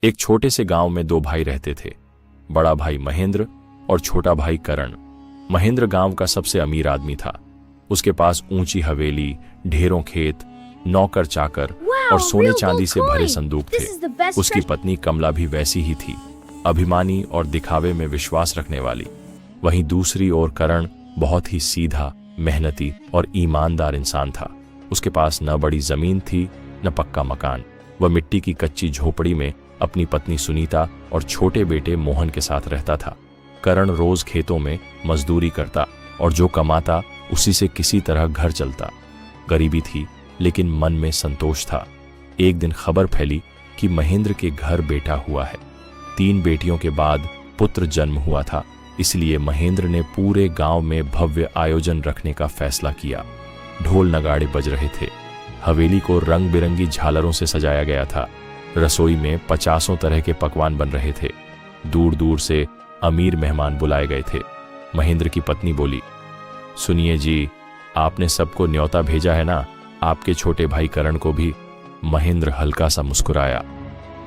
एक छोटे से गांव में दो भाई रहते थे, बड़ा भाई महेंद्र और छोटा भाई करण। महेंद्र गांव का सबसे अमीर आदमी था। उसके पास ऊंची हवेली, ढेरों खेत, नौकर चाकर और सोने चांदी से भरे संदूक थे। उसकी पत्नी कमला भी वैसी ही थी, अभिमानी और दिखावे में विश्वास रखने वाली। वहीं दूसरी ओर करण बहुत ही सीधा, मेहनती और ईमानदार इंसान था। उसके पास न बड़ी जमीन थी न पक्का मकान। वह मिट्टी की कच्ची झोपड़ी में अपनी पत्नी सुनीता और छोटे बेटे मोहन के साथ रहता था। करण रोज खेतों में मजदूरी करता और जो कमाता उसी से किसी तरह घर चलता। गरीबी थी लेकिन मन में संतोष था। एक दिन खबर फैली कि महेंद्र के घर बेटा हुआ है। 3 बेटियों के बाद पुत्र जन्म हुआ था, इसलिए महेंद्र ने पूरे गांव में भव्य आयोजन रखने का फैसला किया। ढोल नगाड़े बज रहे थे, हवेली को रंग बिरंगी झालरों से सजाया गया था। रसोई में 50 तरह के पकवान बन रहे थे। दूर दूर से अमीर मेहमान बुलाए गए थे। महेंद्र की पत्नी बोली, सुनिए जी, आपने सबको न्योता भेजा है ना? आपके छोटे भाई करण को भी? महेंद्र हल्का सा मुस्कुराया।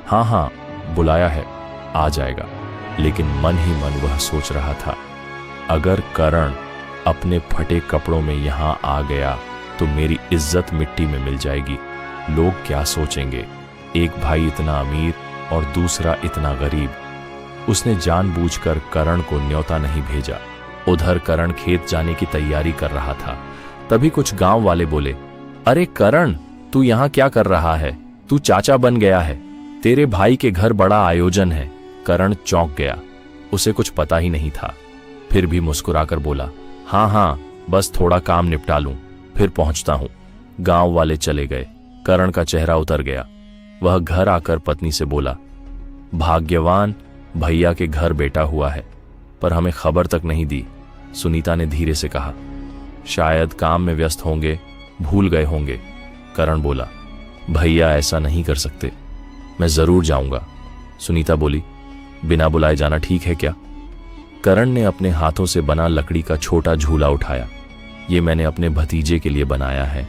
हाँ हाँ, बुलाया है, आ जाएगा। लेकिन मन ही मन वह सोच रहा था, अगर करण अपने फटे कपड़ों में यहां आ गया तो मेरी इज्जत मिट्टी में मिल जाएगी। लोग क्या सोचेंगे? एक भाई इतना अमीर और दूसरा इतना गरीब। उसने जानबूझकर करण को न्योता नहीं भेजा। उधर करण खेत जाने की तैयारी कर रहा था। तभी कुछ गांव वाले बोले, अरे करण, तू यहाँ क्या कर रहा है? तू चाचा बन गया है। तेरे भाई के घर बड़ा आयोजन है। करण चौंक गया, उसे कुछ पता ही नहीं था। फिर भी मुस्कुराकर बोला, हाँ हाँ, बस थोड़ा काम निपटा लूं, फिर पहुंचता हूं। गांव वाले चले गए। करण का चेहरा उतर गया। वह घर आकर पत्नी से बोला, भाग्यवान, भैया के घर बेटा हुआ है, पर हमें खबर तक नहीं दी। सुनीता ने धीरे से कहा, शायद काम में व्यस्त होंगे, भूल गए होंगे। करण बोला, भैया ऐसा नहीं कर सकते, मैं जरूर जाऊंगा। सुनीता बोली, बिना बुलाए जाना ठीक है क्या? करण ने अपने हाथों से बना लकड़ी का छोटा झूला उठाया। ये मैंने अपने भतीजे के लिए बनाया है,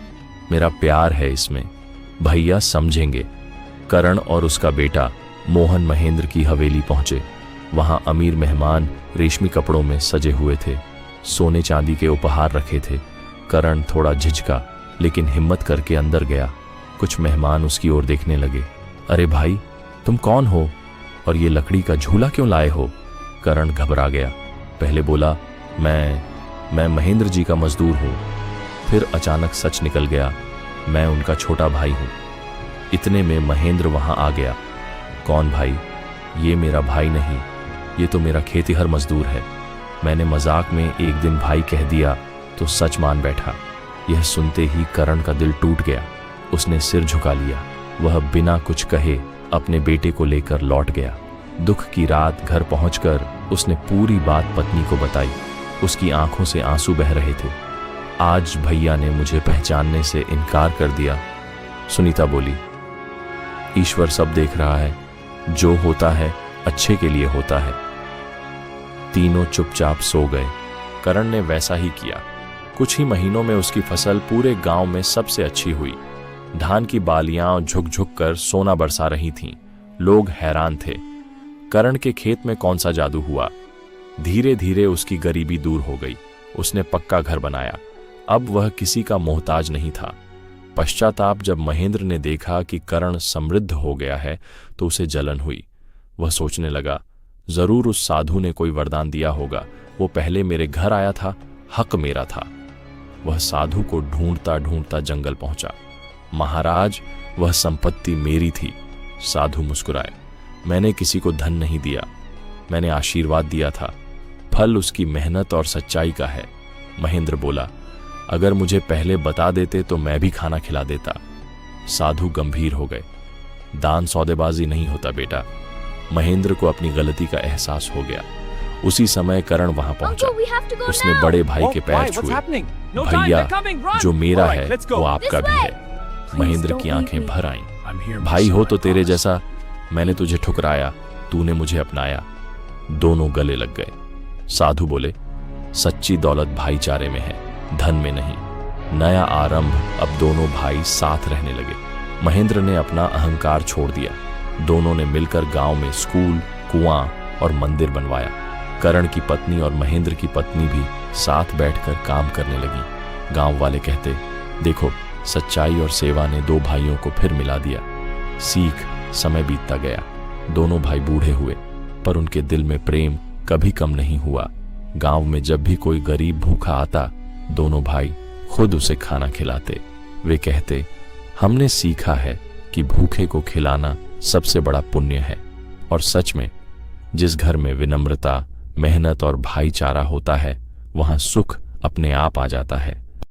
मेरा प्यार है इसमें, भैया समझेंगे। करण और उसका बेटा मोहन महेंद्र की हवेली पहुंचे। वहां अमीर मेहमान रेशमी कपड़ों में सजे हुए थे, सोने चांदी के उपहार रखे थे। करण थोड़ा झिझका, लेकिन हिम्मत करके अंदर गया। कुछ मेहमान उसकी ओर देखने लगे। अरे भाई, तुम कौन हो और ये लकड़ी का झूला क्यों लाए हो? करण घबरा गया। पहले बोला, मैं महेंद्र जी का मजदूर हूं। फिर अचानक सच निकल गया, मैं उनका छोटा भाई हूं। इतने में महेंद्र वहां आ गया। कौन भाई? ये मेरा भाई नहीं, ये तो मेरा खेतिहर मजदूर है। मैंने मजाक में एक दिन भाई कह दिया तो सच मान बैठा। यह सुनते ही करण का दिल टूट गया। उसने सिर झुका लिया। वह बिना कुछ कहे अपने बेटे को लेकर लौट गया। दुख की रात घर पहुंचकर उसने पूरी बात पत्नी को बताई। उसकी आंखों से आंसू बह रहे थे। आज भैया ने मुझे पहचानने से इनकार कर दिया। सुनीता बोली, ईश्वर सब देख रहा है, जो होता है अच्छे के लिए होता है। तीनों चुपचाप सो गए। करण ने वैसा ही किया। कुछ ही महीनों में उसकी फसल पूरे गांव में सबसे अच्छी हुई। धान की बालियां झुक झुक कर सोना बरसा रही थीं। लोग हैरान थे, करण के खेत में कौन सा जादू हुआ? धीरे धीरे उसकी गरीबी दूर हो गई। उसने पक्का घर बनाया। अब वह किसी का मोहताज नहीं था। पश्चाताप जब महेंद्र ने देखा कि करण समृद्ध हो गया है तो उसे जलन हुई। वह सोचने लगा, जरूर उस साधु ने कोई वरदान दिया होगा। वो पहले मेरे घर आया था, हक मेरा था। वह साधु को ढूंढता ढूंढता जंगल पहुंचा। महाराज, वह संपत्ति मेरी थी। साधु मुस्कुराए, मैंने किसी को धन नहीं दिया, मैंने आशीर्वाद दिया था। फल उसकी मेहनत और सच्चाई का है। महेंद्र बोला, अगर मुझे पहले बता देते तो मैं भी खाना खिला देता। साधु गंभीर हो गए। दान सौदेबाजी नहीं होता बेटा। महेंद्र को अपनी गलती का एहसास हो गया। उसी समय करण वहां पहुंचा। उसने बड़े भाई के पैर छुए। भैया, जो मेरा है वो आपका भी है। महेंद्र की आंखें भर आईं। भाई हो तो तेरे जैसा, मैंने तुझे ठुकराया, तूने मुझे अपनाया। दोनों गले लग गए। साधु बोले, सच्ची दौलत भाईचारे में है, धन में नहीं। नया आरंभ। अब दोनों भाई साथ रहने लगे। महेंद्र ने अपना अहंकार छोड़ दिया। दोनों ने मिलकर गांव में स्कूल, कुआं और मंदिर बनवाया। करण की पत्नी और महेंद्र की पत्नी भी साथ बैठकर काम करने लगी। गांव वाले कहते, देखो, सच्चाई और सेवा ने दो भाइयों को फिर मिला दिया। सीख, समय बीतता गया। दोनों भाई बूढ़े हुए, पर उनके दिल में प्रेम कभी कम नहीं हुआ। गांव में जब भी कोई गरीब भूखा आता, दोनों भाई खुद उसे खाना खिलाते। वे कहते, हमने सीखा है कि भूखे को खिलाना सबसे बड़ा पुण्य है। और सच में, जिस घर में विनम्रता, मेहनत और भाईचारा होता है, वहां सुख अपने आप आ जाता है।